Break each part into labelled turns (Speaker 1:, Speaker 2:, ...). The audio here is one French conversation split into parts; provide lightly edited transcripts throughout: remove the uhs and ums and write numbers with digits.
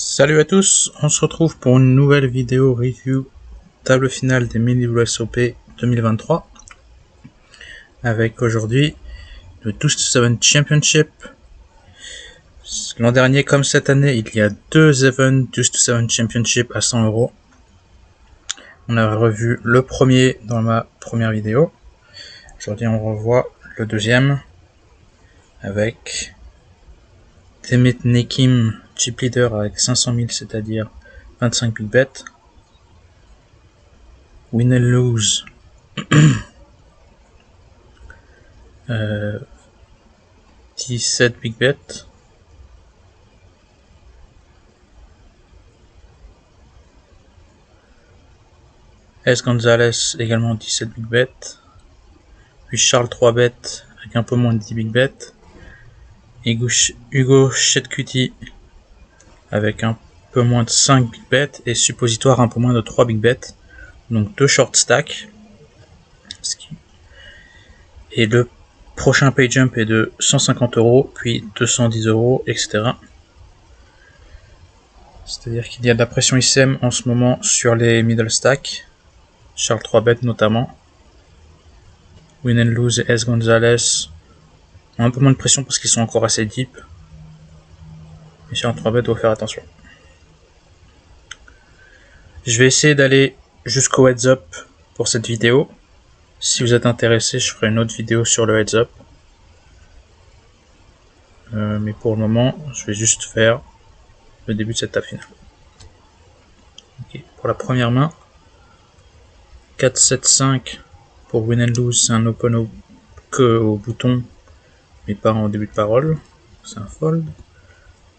Speaker 1: Salut à tous, on se retrouve pour une nouvelle vidéo review table finale des mini US Open 2023 avec aujourd'hui le 12-7 Championship. L'an dernier comme cette année il y a deux events 12-7 Championship à 100€. On a revu le premier dans ma première vidéo. Aujourd'hui on revoit le deuxième avec Timit Nekim chip leader avec 500 000, c'est-à-dire 25 big bets. Win and lose 17 big bets. S. Gonzalez également 17 big bets. Puis Charles 3 bets avec un peu moins de 10 big bets. Et Hugo Chetcuti avec un peu moins de 5 big bets. Et Suppositoire un peu moins de 3 big bets. Donc 2 short stack. Et le prochain pay jump est de 150€, puis 210€, etc. C'est-à-dire qu'il y a de la pression ICM en ce moment sur les middle stacks. Charles 3 bets notamment. Win and lose et S. Gonzalez ont un peu moins de pression parce qu'ils sont encore assez deep. Mais Charles 3 bets doit faire attention. Je vais essayer d'aller jusqu'au heads up pour cette vidéo. Si vous êtes intéressé, je ferai une autre vidéo sur le heads up. Mais pour le moment, je vais juste faire le début de cette table finale. Okay. Pour la première main, 4-7-5 pour win and lose, c'est un open au bouton, mais pas en début de parole. C'est un fold.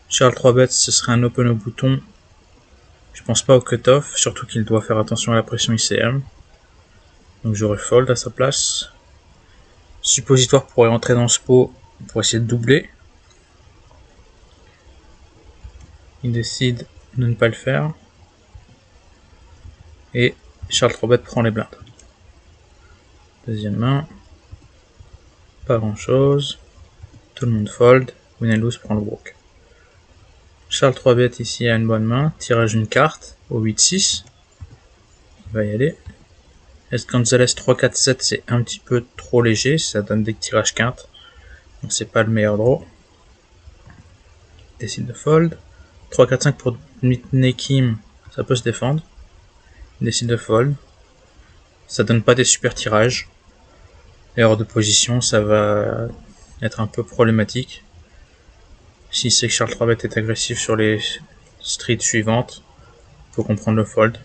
Speaker 1: Charles 3 bets, ce serait un open au bouton. Je pense pas au cutoff, surtout qu'il doit faire attention à la pression ICM. Donc j'aurais fold à sa place. Suppositoire pourrait entrer dans ce pot pour essayer de doubler. Il décide de ne pas le faire. Et Charles 3 bets prend les blindes. Deuxième main. Pas grand chose. Tout le monde fold. Win and lose prend le walk. Charles 3 bets ici a une bonne main. Tirage d'une carte au 8-6. Il va y aller. S. Gonzalez 3-4-7, c'est un petit peu trop léger. Ça donne des tirages quintes. Donc c'est pas le meilleur draw. Il décide de fold. 3-4-5 pour Nekim, ça peut se défendre. Il décide de fold. Ça donne pas des super tirages. Et hors de position, ça va être un peu problématique. Si c'est que Charles 3 bet est agressif sur les streets suivantes, il faut comprendre le fold.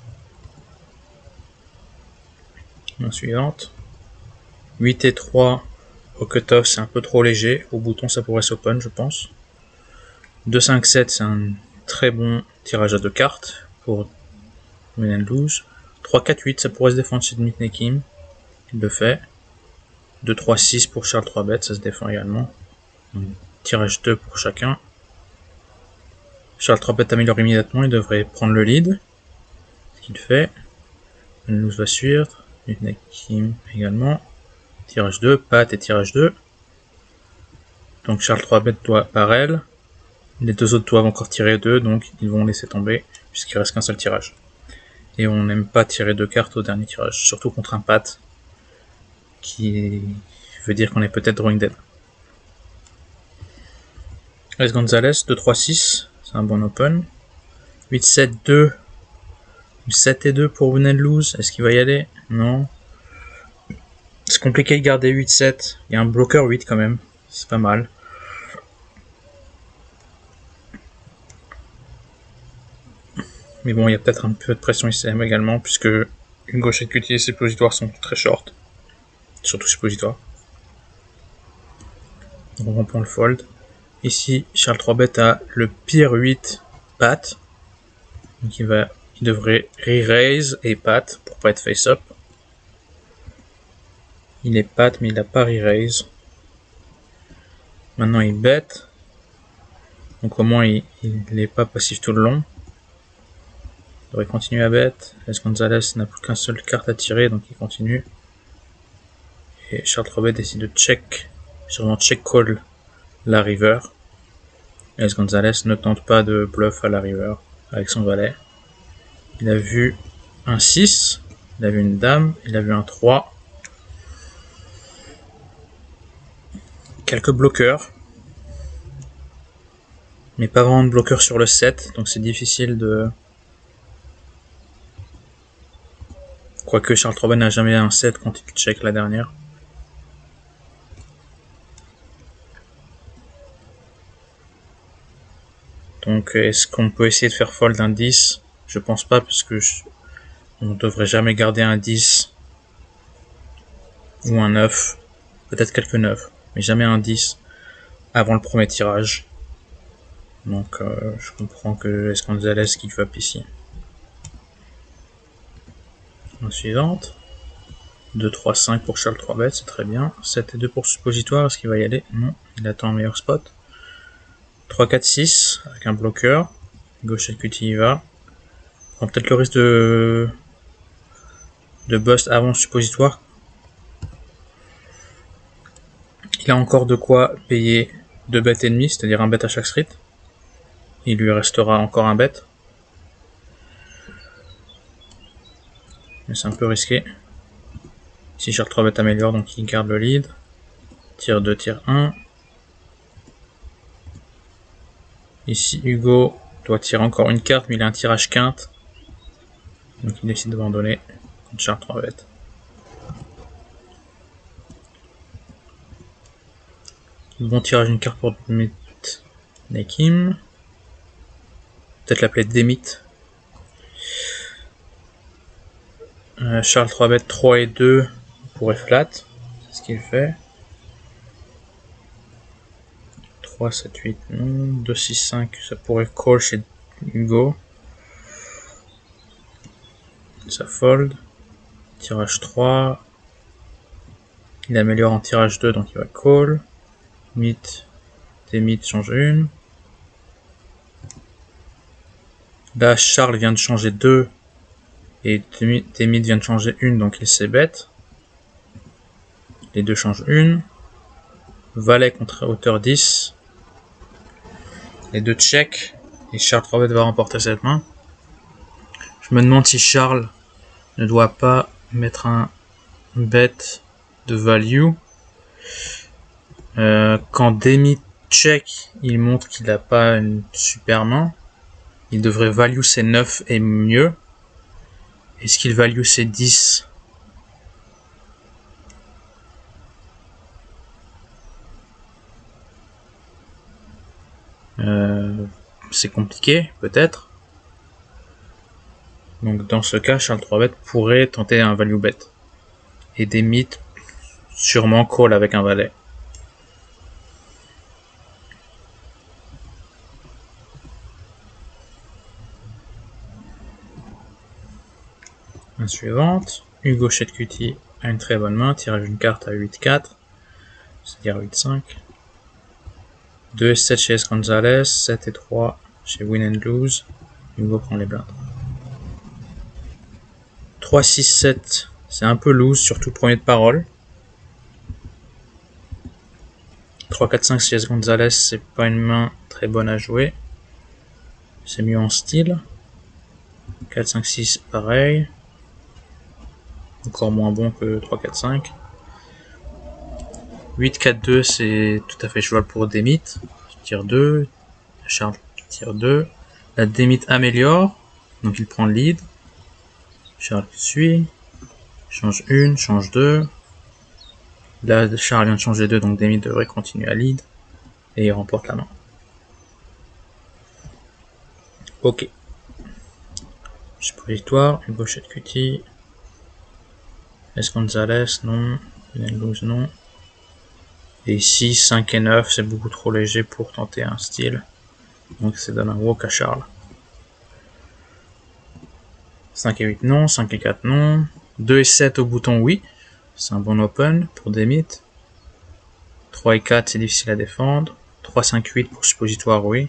Speaker 1: La suivante. 8 et 3 au cutoff, c'est un peu trop léger. Au bouton, ça pourrait s'open, je pense. 2-5-7, c'est un très bon tirage à 2 cartes pour win and lose. 3-4-8, ça pourrait se défendre chez Timit Nekim. Il le fait. 2-3-6 pour Charles 3 bet, ça se défend également. Donc, tirage 2 pour chacun. Charles 3 bet améliore immédiatement, il devrait prendre le lead. Ce qu'il fait. Win and lose va suivre. Timit Nekim également. Tirage 2, pat et tirage 2. Donc Charles 3 bet doit barrel. Les deux autres doivent encore tirer 2, donc ils vont laisser tomber, puisqu'il reste qu'un seul tirage. Et on n'aime pas tirer 2 cartes au dernier tirage, surtout contre un pat, qui veut dire qu'on est peut-être drawing dead. S. Gonzalez, 2-3-6, c'est un bon open. 8-7-2, 7 et 2 pour win and lose, est-ce qu'il va y aller? Non. C'est compliqué de garder 8-7, il y a un blocker 8 quand même, c'est pas mal. Mais bon, il y a peut-être un peu de pression ICM également, puisque Hugo Chetcuti et ses suppositoires sont très short. Surtout suppositoires. Donc on prend le fold. Ici, Charles 3 bet a le pire 8 pat. Donc il devrait re-raise et pat pour pas être face-up. Il est pat, mais il n'a pas re-raise. Maintenant il bet. Donc au moins il n'est pas passif tout le long. Il devrait continuer à bet. S. Gonzalez n'a plus qu'un seul carte à tirer, donc il continue. Et Charles 3 bet décide de check, sûrement check call la river. As Gonzalez ne tente pas de bluff à la river avec son valet. Il a vu un 6, il a vu une dame, il a vu un 3. Quelques bloqueurs. Mais pas vraiment de bloqueurs sur le 7, donc c'est difficile de... Quoique Charles Troben n'a jamais un 7 quand il check la dernière. Donc est-ce qu'on peut essayer de faire fold un 10? Je pense pas, parce que on devrait jamais garder un 10 ou un 9. Peut-être quelques 9, mais jamais un 10 avant le premier tirage. Donc je comprends que es Gonzalez qui va ici. La suivante. 2, 3, 5 pour Charles 3 bêtes, c'est très bien. 7 et 2 pour suppositoire, est-ce qu'il va y aller? Non, il attend un meilleur spot. 3, 4, 6 avec un bloqueur. Gauche equity y va. Prend peut-être le risque de bust avant le suppositoire. Il a encore de quoi payer 2 bêtes et demi, c'est-à-dire un bet à chaque street. Il lui restera encore un bet. Mais c'est un peu risqué. Si Charles 3 bêtes améliore, donc il garde le lead. Tire 2, tire 1. Ici, Hugo doit tirer encore une carte, mais il a un tirage quinte. Donc il décide d'abandonner contre Charles 3 bêtes. Bon tirage d'une carte pour Demit Nekim. Peut-être l'appeler Demit. Charles 3 bêtes 3 et 2 pourrait flat. C'est ce qu'il fait. 3, 7, 8, non. 2, 6, 5, ça pourrait call chez Hugo. Ça fold. Tirage 3. Il améliore en tirage 2, donc il va call. Demit change une. Là, Charles vient de changer 2. Et Demit vient de changer une, donc il s'est bête. Les deux changent une. Valet contre hauteur 10. Les deux check. Et Charles 3 bêtes va remporter cette main. Je me demande si Charles ne doit pas mettre un bet de value. Quand Demit check, il montre qu'il n'a pas une super main. Il devrait value ses 9 et mieux. Est-ce qu'il value ses 10? C'est compliqué, peut-être. Donc dans ce cas, Charles 3 bêtes pourrait tenter un value bet. Et Demit sûrement call avec un valet. La suivante. Hugo Chetcuti a une très bonne main. Tirage une carte à 8-4. C'est-à-dire 8-5. 2 et 7 chez S. Gonzalez. 7 et 3 chez Win and Lose. Hugo prend les blindes. 3, 6, 7. C'est un peu loose, surtout le premier de parole. 3, 4, 5 chez S. Gonzalez. C'est pas une main très bonne à jouer. C'est mieux en style. 4, 5, 6, pareil. Encore moins bon que 3, 4, 5. 8, 4, 2, c'est tout à fait jouable pour Demit. Tire 2. Charles tire 2. La Demit améliore. Donc il prend le lead. Charles suit. Change 1, change 2. Là, Charles vient de changer 2, donc Demit devrait continuer à lead. Et il remporte la main. Ok. Suppositoire. Hugo Chetcuti. S. Gonzalez, non. Lose, non. Et ici, 5 et 9, c'est beaucoup trop léger pour tenter un style. Donc ça donne un walk à Charles. 5 et 8, non. 5 et 4, non. 2 et 7 au bouton, oui. C'est un bon open pour Demit. 3 et 4, c'est difficile à défendre. 3, 5, 8 pour suppositoire, oui.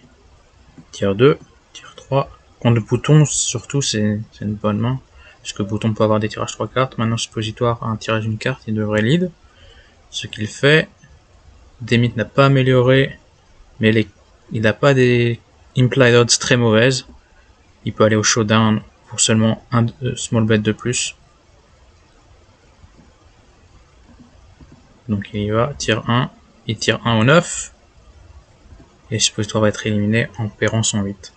Speaker 1: Tire 2, tire 3. Contre le bouton, surtout, c'est une bonne main. Puisque le bouton peut avoir des tirages 3 cartes. Maintenant, suppositoire a un tirage d'une carte, il devrait lead. Ce qu'il fait. Demit n'a pas amélioré, mais les il n'a pas des implied odds très mauvaises. Il peut aller au showdown pour seulement un small bet de plus. Donc il y va, tire 1, il tire 1 au 9. Et Suppositoire va être éliminé en perdant son 8.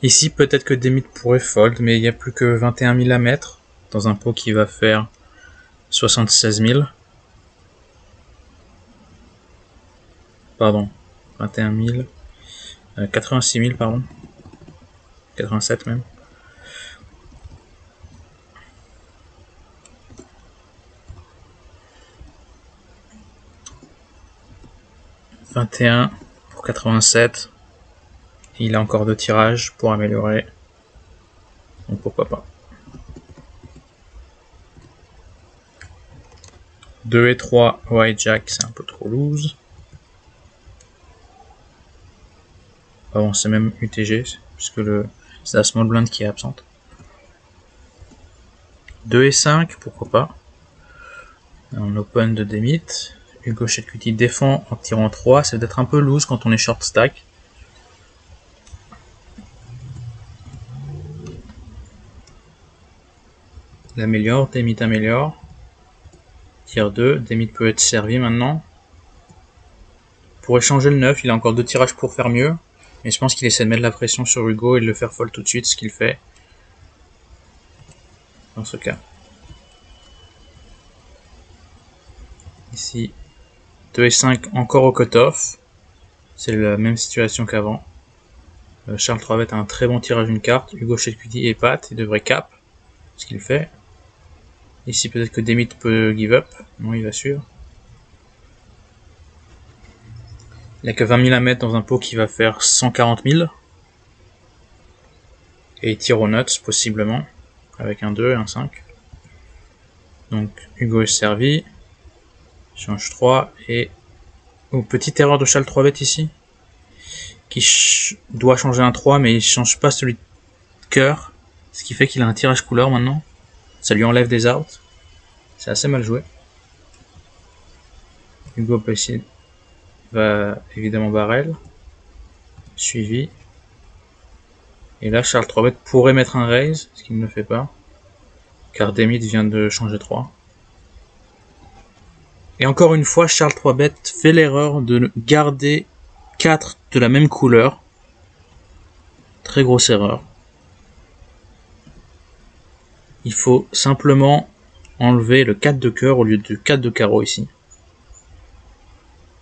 Speaker 1: Ici, peut-être que Demit pourrait fold, mais il n'y a plus que 21 000 à mettre dans un pot qui va faire 76 000. Pardon, 21 000. 86 000, pardon. 87 même. « 21 pour 87. Il a encore 2 tirages pour améliorer. Donc pourquoi pas. 2 et 3, White Jack, c'est un peu trop loose. Ah bon, c'est même UTG, puisque c'est la small blind qui est absente. 2 et 5, pourquoi pas. Un open de Demit. Hugo Chetcuti défend en tirant 3, c'est d'être un peu loose quand on est short stack. Il améliore, Demit améliore. Tire 2, Demit peut être servi maintenant. Pour échanger le 9, il a encore 2 tirages pour faire mieux. Mais je pense qu'il essaie de mettre la pression sur Hugo et de le faire fold tout de suite, ce qu'il fait. Dans ce cas. Ici, 2 et 5 encore au cutoff. C'est la même situation qu'avant. Charles 3bet a un très bon tirage d'une carte. Hugo Chetcuti et Pat, il devrait cap. Ce qu'il fait. Ici peut-être que Demit peut give up. Non, il va suivre. Il n'y a que 20 000 à mettre dans un pot qui va faire 140 000. Et il tire aux nuts, possiblement. Avec un 2 et un 5. Donc Hugo est servi. Change 3 et... Oh, petite erreur de Charles 3bet ici. Qui doit changer un 3 mais il change pas celui de cœur. Ce qui fait qu'il a un tirage couleur maintenant. Ça lui enlève des outs. C'est assez mal joué. Hugo ici va évidemment barrel. Suivi. Et là Charles 3bet pourrait mettre un raise, ce qu'il ne le fait pas. Car Demit vient de changer 3. Et encore une fois, Charles 3bet fait l'erreur de garder 4 de la même couleur. Très grosse erreur. Il faut simplement enlever le 4 de cœur au lieu de 4 de carreau ici.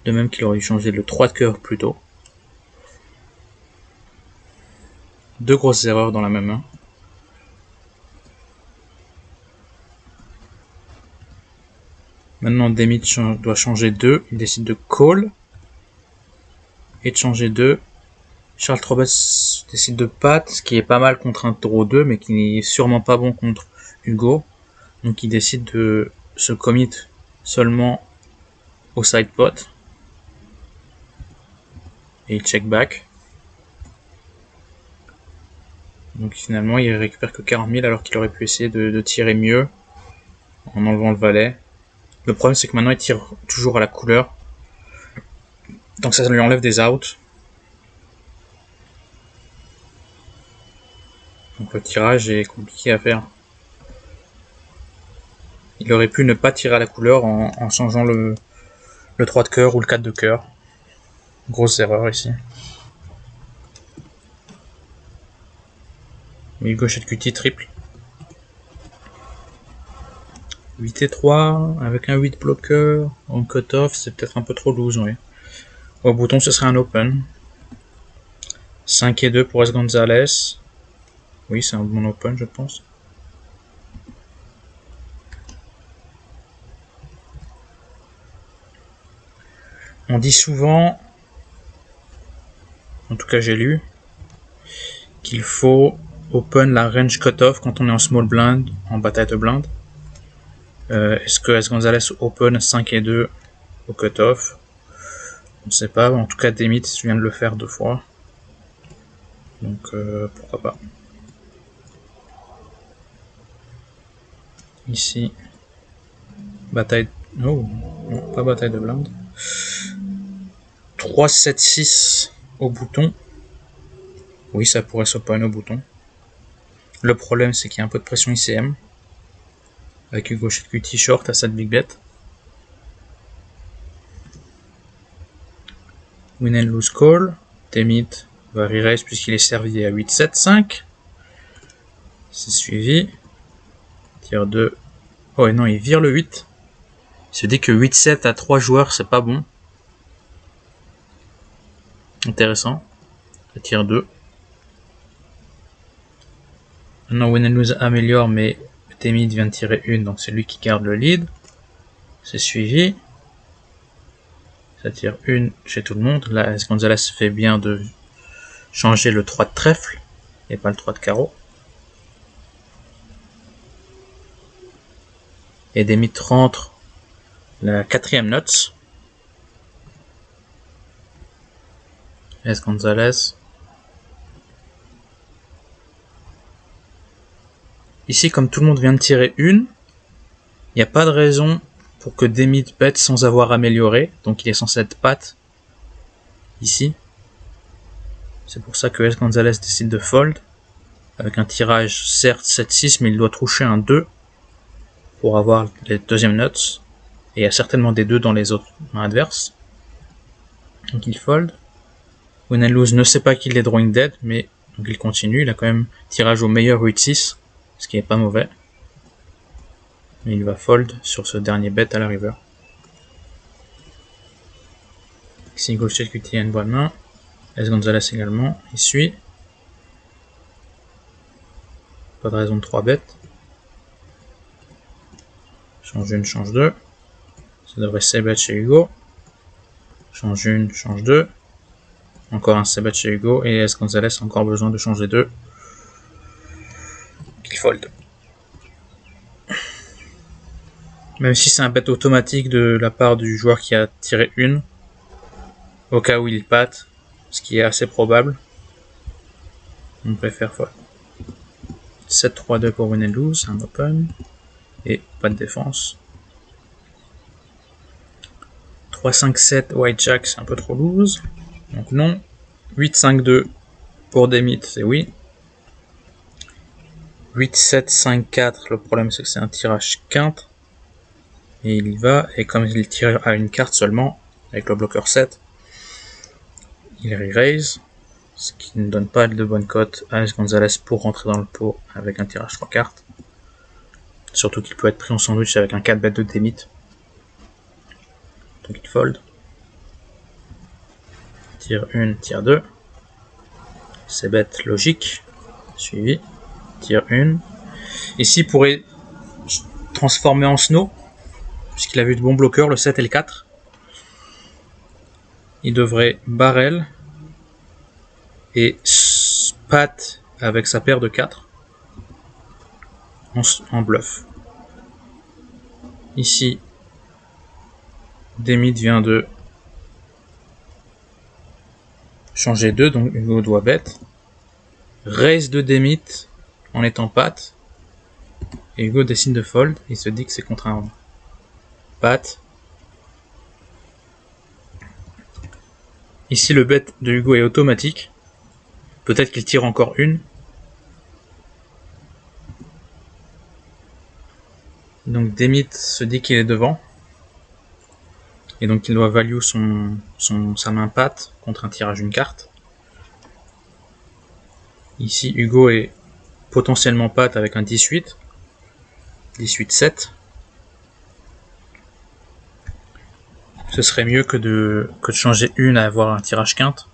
Speaker 1: De même qu'il aurait dû changer le 3 de cœur plus tôt. 2 grosses erreurs dans la même main. Maintenant, Demit doit changer 2. Il décide de call. Et de changer 2. Charles 3bet décide de pat, ce qui est pas mal contre un taureau 2, mais qui n'est sûrement pas bon contre Hugo. Donc il décide de se commit seulement au side pot. Et il check back. Donc finalement il récupère que 40 000 alors qu'il aurait pu essayer de tirer mieux en enlevant le valet. Le problème c'est que maintenant il tire toujours à la couleur. Donc ça lui enlève des outs. Donc le tirage est compliqué à faire. Il aurait pu ne pas tirer à la couleur en changeant le 3 de cœur ou le 4 de cœur. Grosse erreur ici. Hugo Chetcuti triple. 8 et 3 avec un 8 bloqueur en cutoff, c'est peut-être un peu trop loose, oui. Au bouton, ce serait un open. 5 et 2 pour S. Gonzalez. Oui, c'est un bon open, je pense. On dit souvent, en tout cas j'ai lu, qu'il faut open la range cutoff quand on est en small blind, en bataille de blind. Est-ce que S. Gonzalez open 5 et 2 au cutoff? On ne sait pas, en tout cas Demit vient de le faire 2 fois. Donc pourquoi pas. Ici, bataille Oh, non, pas bataille de blinde. 3, 7, 6 au bouton. Oui, ça pourrait s'open au bouton. Le problème, c'est qu'il y a un peu de pression ICM. Avec Hugo Chetcuti short à cette big bet. Win and lose call. Temit va re-raise puisqu'il est servi à 8, 7, 5. C'est suivi. Tire 2. Oh et non, il vire le 8. Il se dit que 8-7 à 3 joueurs, c'est pas bon. Intéressant. Tire 2. Maintenant, Win and lose améliore, mais Temit vient de tirer une, donc c'est lui qui garde le lead. C'est suivi. Ça tire une chez tout le monde. Là, Gonzalez fait bien de changer le 3 de trèfle et pas le 3 de carreau. Et Temit rentre la 4ème note. Gonzalez. Ici, comme tout le monde vient de tirer une, il n'y a pas de raison pour que Temit bet sans avoir amélioré. Donc il est censé être pat ici. C'est pour ça que Gonzalez décide de fold. Avec un tirage certes 7-6, mais il doit toucher un 2 pour avoir les deuxièmes notes. Et il y a certainement des 2 dans les autres mains adverses. Donc il fold. Win and lose ne sait pas qu'il est drawing dead, mais donc il continue. Il a quand même tirage au meilleur 8-6, ce qui est pas mauvais. Mais il va fold sur ce dernier bet à la river. Ici, Hugo Chetcuti a une bonne main. Gonzalez également, il suit. Pas de raison de 3 bêtes. Change 1, change 2. Ça devrait c-bet chez Hugo. Change 1, change 2. Encore un c-bet chez Hugo. Et Gonzalez a encore besoin de changer 2. Il fold. Même si c'est un bet automatique de la part du joueur qui a tiré une. Au cas où il patte. Ce qui est assez probable. On préfère fold. 7-3-2 pour win and lose, un open. Et pas de défense. 3-5-7 white jack, c'est un peu trop loose. Donc non. 8-5-2 pour Temit, c'est oui. 8-7-5-4, le problème c'est que c'est un tirage quinte. Et il y va, et comme il tire à une carte seulement, avec le bloqueur 7, il re-raise, ce qui ne donne pas de bonne cote à Gonzalez pour rentrer dans le pot avec un tirage 3 cartes. Surtout qu'il peut être pris en sandwich avec un 4 bet de Temit. Donc il fold. Tire 1, tire 2. C'est bête logique. Suivi. Tire 1. Ici, il pourrait transformer en snow, puisqu'il a vu de bons bloqueurs, le 7 et le 4. Il devrait barrel et pat avec sa paire de 4 en bluff. Ici, Temit vient de changer 2, donc Hugo doit bet. Raise de Temit en étant pat. Et Hugo décide de fold. Il se dit que c'est contre un pat. Ici, le bet de Hugo est automatique. Peut-être qu'il tire encore une. Donc Temit se dit qu'il est devant. Et donc il doit value sa main pat contre un tirage d'une carte. Ici, Hugo est potentiellement pat avec un 18. 18-7. Ce serait mieux que de changer une à avoir un tirage quinte.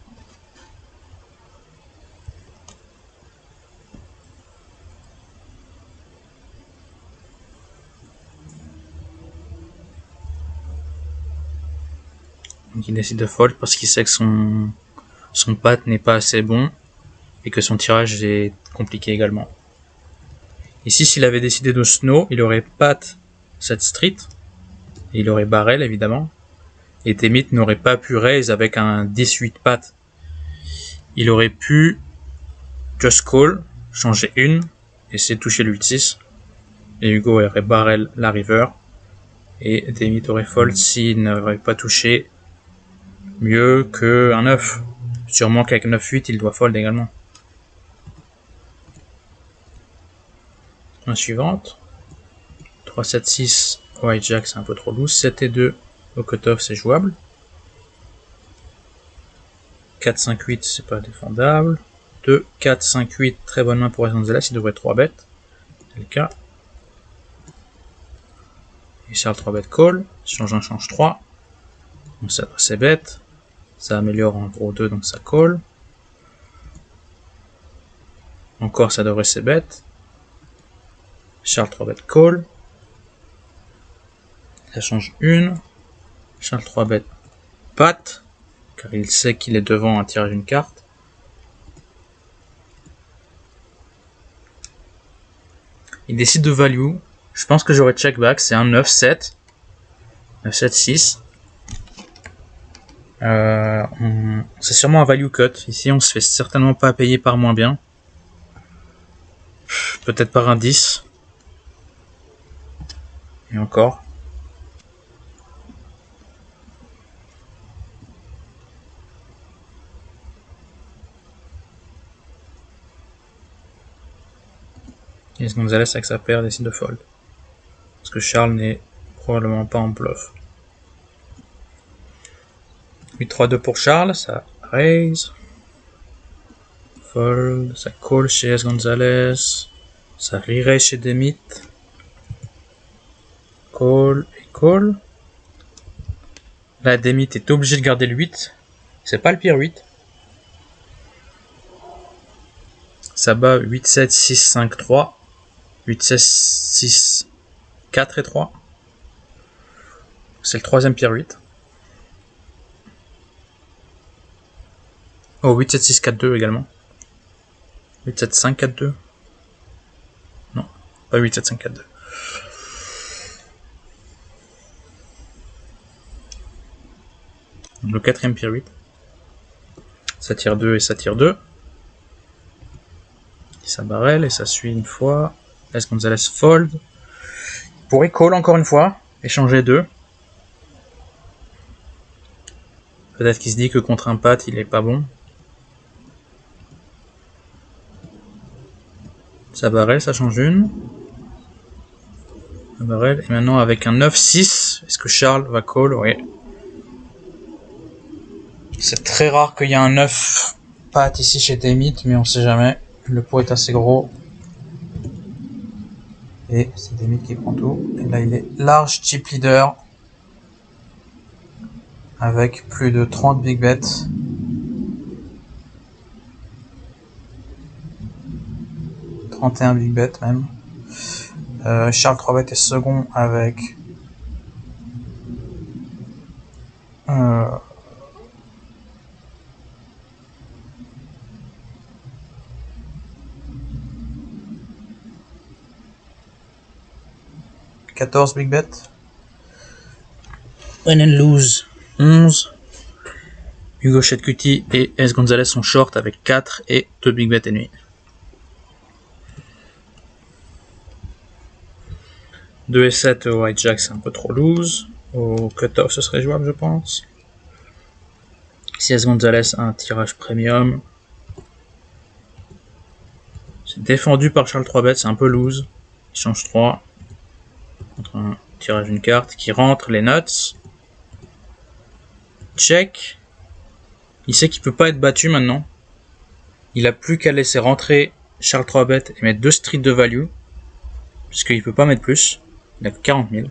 Speaker 1: Donc il décide de fold parce qu'il sait que son pat n'est pas assez bon et que son tirage est compliqué également. Ici, s'il avait décidé de snow, il aurait pat cette street et il aurait barrel évidemment. Et Temit n'aurait pas pu raise avec un 18 pat. Il aurait pu just call, changer une, essayer de toucher le 8-6. Et Hugo aurait barrel la river Et Demit aurait fold s'il n'aurait pas touché mieux qu'un 9. Sûrement qu'avec 9-8, il doit fold également. Main suivante. 3-7-6, White Jack c'est un peu trop loose. 7 et 2, au cutoff c'est jouable. 4-5-8, c'est pas défendable. 2, 4, 5, 8, très bonne main pour Gonzalez, il devrait 3 bêtes. C'est le cas. Il sert 3 bêtes call. Change 1, change 3. Donc ça c'est bête. Ça améliore en gros 2, donc ça call. Encore ça devrait c'est bête. Charles 3 bêtes call. Ça change 1. Charles 3 bêtes patte. Car il sait qu'il est devant un tirage d'une carte. Il décide de value. Je pense que j'aurais check back. C'est un 9-7. 9-7-6. C'est sûrement un value cut. Ici, on se fait certainement pas payer par moins bien. Peut-être par un 10. Et encore. Et Gonzalez avec sa paire décide de fold. Parce que Charles n'est probablement pas en bluff. 8-3-2 pour Charles, ça raise. Fold, ça call chez S. Gonzalez. Ça re-raise chez Demit. Call et call. Là, Demit est obligé de garder le 8. C'est pas le pire 8. Ça bat 8, 7, 6, 5, 3. 8, 16, 6, 4 et 3. C'est le troisième pire 8. Oh, 8, 7, 6, 4, 2 également. 8, 7, 5, 4, 2. Non, pas 8, 7, 5, 4, 2. Le quatrième pire 8. Ça tire 2 et ça tire 2. Ça barrel et ça suit une fois. S. Gonzalez fold. Il pourrait call encore une fois. Échanger 2. Peut-être qu'il se dit que contre un pat, il est pas bon. Ça barrel, ça change une. Ça barrel. Et maintenant avec un 9-6, est-ce que Charles va call? Oui. C'est très rare qu'il y ait un 9 pat ici chez Demit, mais on sait jamais. Le pot est assez gros. Et c'est Demit qui prend tout. Et là, il est large chip leader. Avec plus de 30 big bets. « 31 big bets même. Charles 3 bêtes est second avec... 14 big bet. Win and lose 11. Hugo Chetcuti et S. Gonzalez sont short avec 4 et 2 big bet et demi. 2 et 7 au White Jack, c'est un peu trop loose. Au cutoff, ce serait jouable, je pense. Si S. Gonzalez a un tirage premium. C'est défendu par Charles 3 bet, c'est un peu loose. Il change 3. Contre un tirage d'une carte qui rentre les nuts. Check. Il sait qu'il peut pas être battu maintenant. Il a plus qu'à laisser rentrer Charles 3 bet et mettre 2 streets de value. Puisqu'il peut pas mettre plus. Il a que 40 000.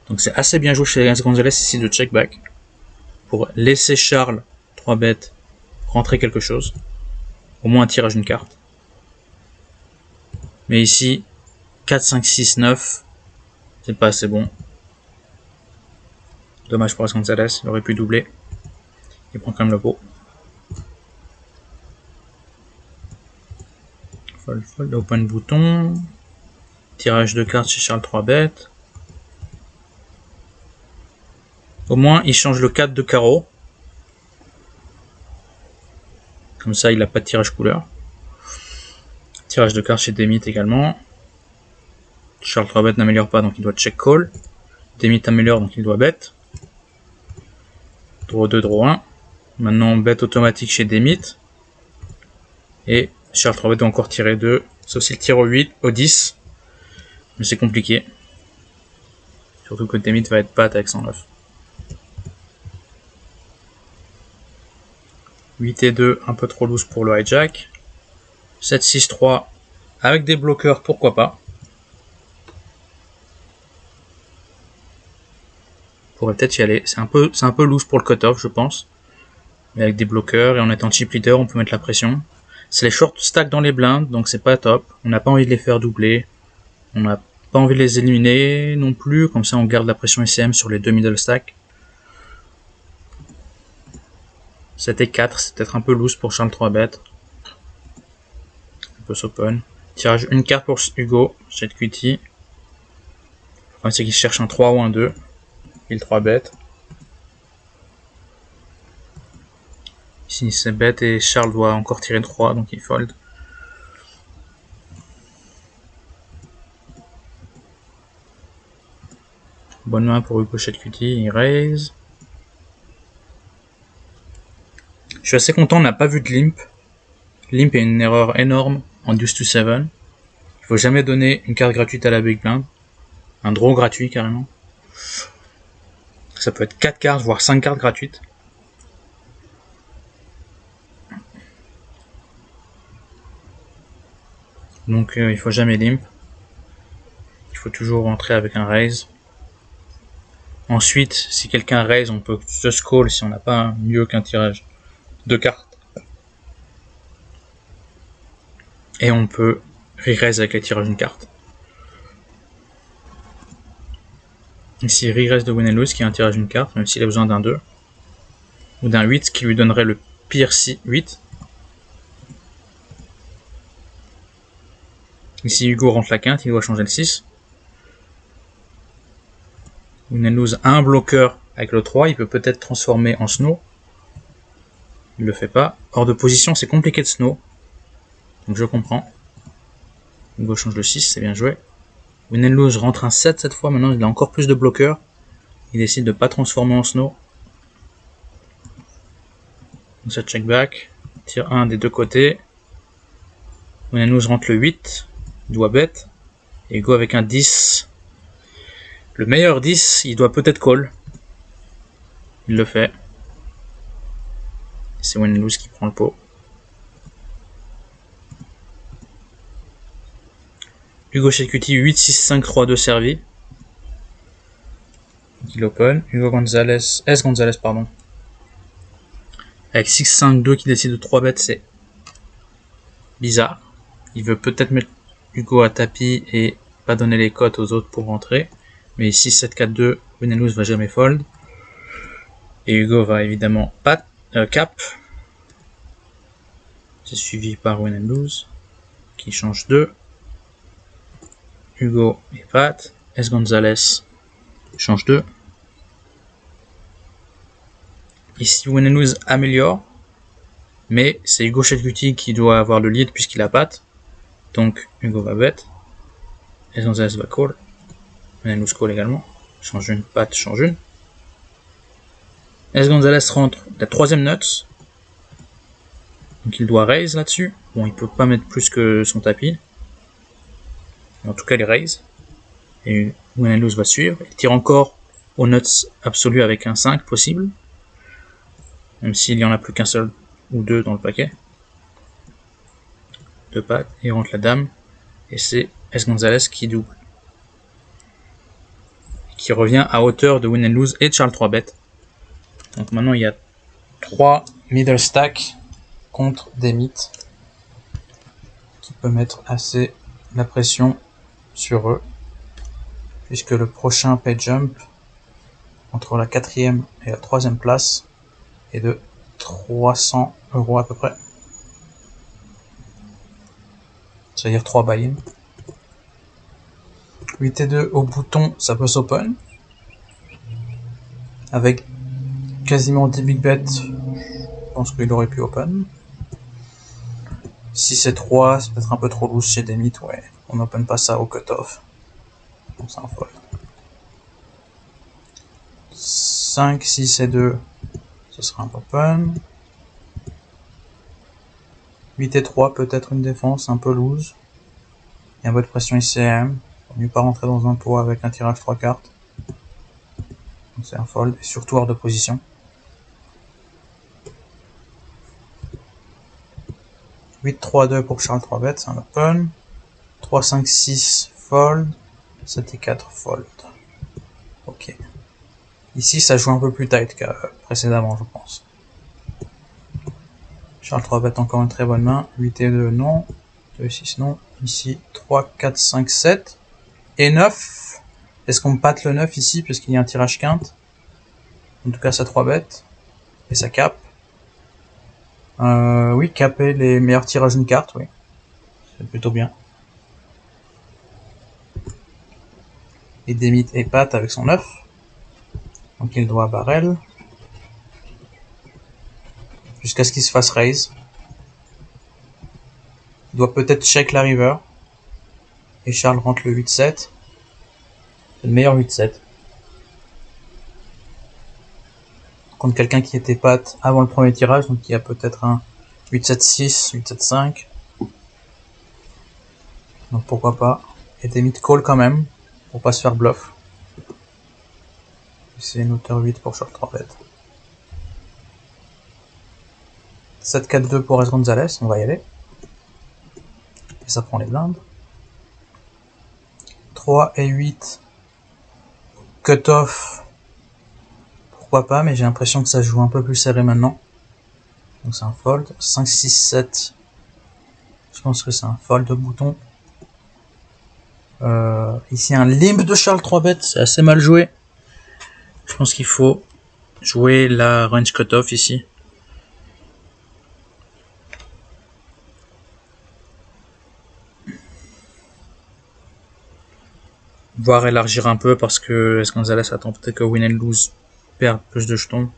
Speaker 1: Donc c'est assez bien joué chez S. Gonzalez ici de check back. Pour laisser Charles 3 bet rentrer quelque chose. Au moins un tirage d'une carte. Mais ici, 4, 5, 6, 9. C'est pas assez bon. Dommage pour S. Gonzalez, il aurait pu doubler. Il prend quand même le pot. Fold, fold, open bouton. Tirage de cartes chez Charles 3 bet. Au moins, il change le 4 de carreau. Comme ça, il n'a pas de tirage couleur. Tirage de cartes chez Demit également. Charles 3 bet n'améliore pas, donc il doit check call. Demit améliore, donc il doit bet. Draw 2, draw 1. Maintenant, bet automatique chez Demit. Et Charles 3 bet doit encore tirer 2. Sauf s'il tire au 8, au 10. Mais c'est compliqué. Surtout que Demit va être patte avec 109. 8 et 2, un peu trop loose pour le hijack. 7, 6, 3, avec des bloqueurs, pourquoi pas. On pourrait peut-être y aller. C'est un peu loose pour le cutoff, je pense. Mais avec des bloqueurs et en étant chip leader, on peut mettre la pression. C'est les short stack dans les blindes, donc c'est pas top. On n'a pas envie de les faire doubler. On n'a pas envie de les éliminer non plus. Comme ça, on garde la pression ICM sur les deux middle stack. 7 et 4, c'est peut-être un peu loose pour Charles 3 bet. On peut s'open. Tirage une carte pour Hugo, Chat QT. Le problème c'est qu'il cherche un 3 ou un 2. Il 3 bet. Ici c'est bet et Charles doit encore tirer 3, donc il fold. Bonne main pour Hugo Chat QT, il raise. Je suis assez content, on n'a pas vu de limp. Limp est une erreur énorme en deuce to 7. Il faut jamais donner une carte gratuite à la big blind. Un draw gratuit carrément. Ça peut être 4 cartes, voire 5 cartes gratuites. Donc il faut jamais limp. Il faut toujours rentrer avec un raise. Ensuite, si quelqu'un raise, on peut just call si on n'a pas mieux qu'un tirage de cartes. Et on peut re-raise avec les tirages d'une carte. Ici, re-raise de win and lose qui est un tirage d'une carte, même s'il a besoin d'un 2. Ou d'un 8, ce qui lui donnerait le pire 8. Ici, Hugo rentre la quinte, il doit changer le 6. Win and lose a un bloqueur avec le 3, il peut peut-être transformer en snow. Il le fait pas. Hors de position, c'est compliqué de snow. Donc je comprends. Hugo change le 6, c'est bien joué. Win and lose rentre un 7 cette fois, maintenant il a encore plus de bloqueurs. Il décide de ne pas transformer en snow. Donc ça check back. Tire 1 des deux côtés. Win and lose rentre le 8. Il doit bet. Et Hugo avec un 10. Le meilleur 10, il doit peut-être call. Il le fait. C'est win and lose qui prend le pot. Hugo chez QT 8, 6, 5, 3, 2 servi. Il open. Hugo Gonzalez, S Gonzalez, pardon. Avec 6, 5, 2 qui décide de 3 bêtes, c'est bizarre. Il veut peut-être mettre Hugo à tapis et pas donner les cotes aux autres pour rentrer. Mais 6, 7, 4, 2, win and lose va jamais fold. Et Hugo va évidemment cap. C'est suivi par win and lose qui change 2. Hugo et Pat. S Gonzalez change 2. Ici, win and lose améliore. Mais c'est Hugo Chatcuti qui doit avoir le lead puisqu'il a Pat. Donc Hugo va bet. S Gonzalez va call. Win and lose call également. Change une, Pat change une. S Gonzalez rentre la troisième nuts. Donc il doit raise là-dessus. Bon, il peut pas mettre plus que son tapis. En tout cas, il raise. Et win and lose va suivre. Il tire encore aux nuts absolus avec un 5 possible. Même s'il y en a plus qu'un seul ou deux dans le paquet. Deux pattes. Il rentre la dame. Et c'est S Gonzalez qui double. Qui revient à hauteur de win and lose et de Charles 3 bet. Donc maintenant il y a 3 middle stack contre des mythes qui peut mettre assez la pression sur eux, puisque le prochain pay jump entre la 4e et la 3e place est de 300 € à peu près, c'est-à-dire 3 buy-in. 8 et 2 au bouton, ça peut s'open avec quasiment 10 big bets. Je pense qu'il aurait pu open. 6 et 3, c'est peut-être un peu trop loose chez Demit, ouais. On n'open pas ça au cutoff. Donc c'est un fold. 5, 6 et 2, ce sera un open. 8 et 3, peut-être une défense un peu loose. Il y a un peu de pression ICM. Faut mieux pas rentrer dans un pot avec un tirage 3 cartes. Donc c'est un fold, et surtout hors de position. 8, 3, 2 pour Charles 3 bet, c'est un open. 3, 5, 6, fold. 7 et 4, fold. Ok. Ici, ça joue un peu plus tight que précédemment, je pense. Charles 3 bet, encore une très bonne main. 8 et 2, non. 2 et 6, non. Ici, 3, 4, 5, 7. Et 9. Est-ce qu'on patte le 9 ici, parce qu'il y a un tirage quinte? En tout cas, ça 3 bêtes. Et ça cap. Oui, caper les meilleurs tirages d'une carte, oui. C'est plutôt bien. Et Demit et patte avec son 9. Donc il doit barrel. Jusqu'à ce qu'il se fasse raise. Il doit peut-être check la river. Et Charles rentre le 8-7. C'est le meilleur 8-7. Contre quelqu'un qui était patte avant le premier tirage, donc il y a peut-être un 8-7-6, 8-7-5. Donc pourquoi pas. Et Demit call quand même, pour pas se faire bluff. C'est une hauteur 8 pour short 3 bet. 7-4-2 pour S. Gonzalez, on va y aller. Et ça prend les blindes. 3 et 8. Cut-off. Pourquoi pas, mais j'ai l'impression que ça se joue un peu plus serré maintenant. Donc c'est un fold. 5, 6, 7. Je pense que c'est un fold de bouton. Ici un limp de Charles 3 bet, c'est assez mal joué. Je pense qu'il faut jouer la range cut-off ici. Voire élargir un peu parce que S. Gonzalez attend peut-être que win and lose perde plus de jetons.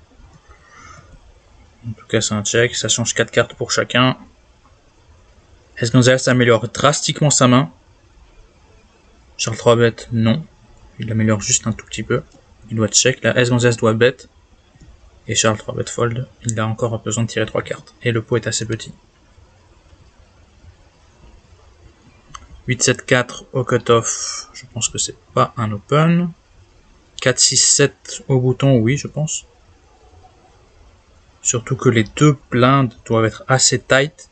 Speaker 1: En tout cas, c'est un check. Ça change 4 cartes pour chacun. S. Gonzalez améliore drastiquement sa main. Charles 3 bet, non. Il améliore juste un tout petit peu. Il doit check. Là, S. Gonzalez doit bet. Et Charles 3 bet fold. Il a encore besoin de tirer 3 cartes. Et le pot est assez petit. 8-7-4 au cut-off. Je pense que c'est pas un open. 4-6-7 au bouton, oui, je pense. Surtout que les deux blindes doivent être assez tight.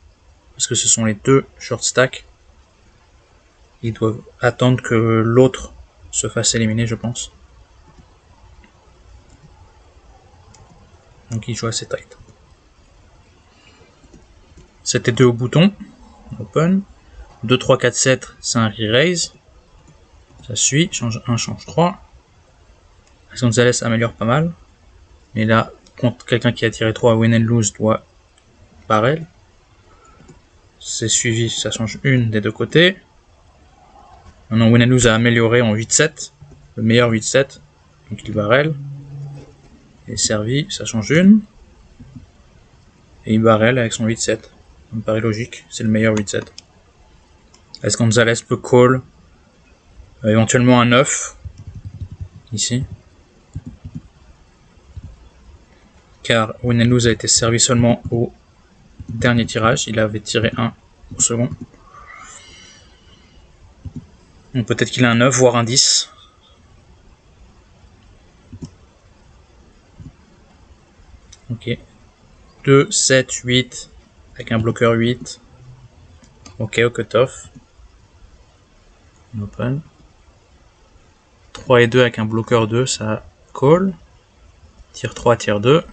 Speaker 1: Parce que ce sont les deux short stack. Ils doivent attendre que l'autre se fasse éliminer, je pense. Donc il joue assez tight. 7 et 2 au bouton. Open. 2, 3, 4, 7, c'est un re-raise. Ça suit. Change 1, change 3. Gonzalez améliore pas mal. Mais là, contre quelqu'un qui a tiré 3 win and lose doit barrel. C'est suivi, ça change une des deux côtés. Maintenant, win and lose a amélioré en 8-7. Le meilleur 8-7. Donc il barrel. Et servi, ça change une. Et il barrel avec son 8-7. Ça me paraît logique, c'est le meilleur 8-7. Est-ce que Gonzalez peut call éventuellement un 9 ici, car win and lose a été servi seulement au dernier tirage, il avait tiré 1 au second. Donc peut-être qu'il a un 9 voire un 10. Ok. 2, 7, 8 avec un bloqueur 8. Ok, au cut-off. Open. 3 et 2 avec un bloqueur 2, ça call. Tire 3, tire 2.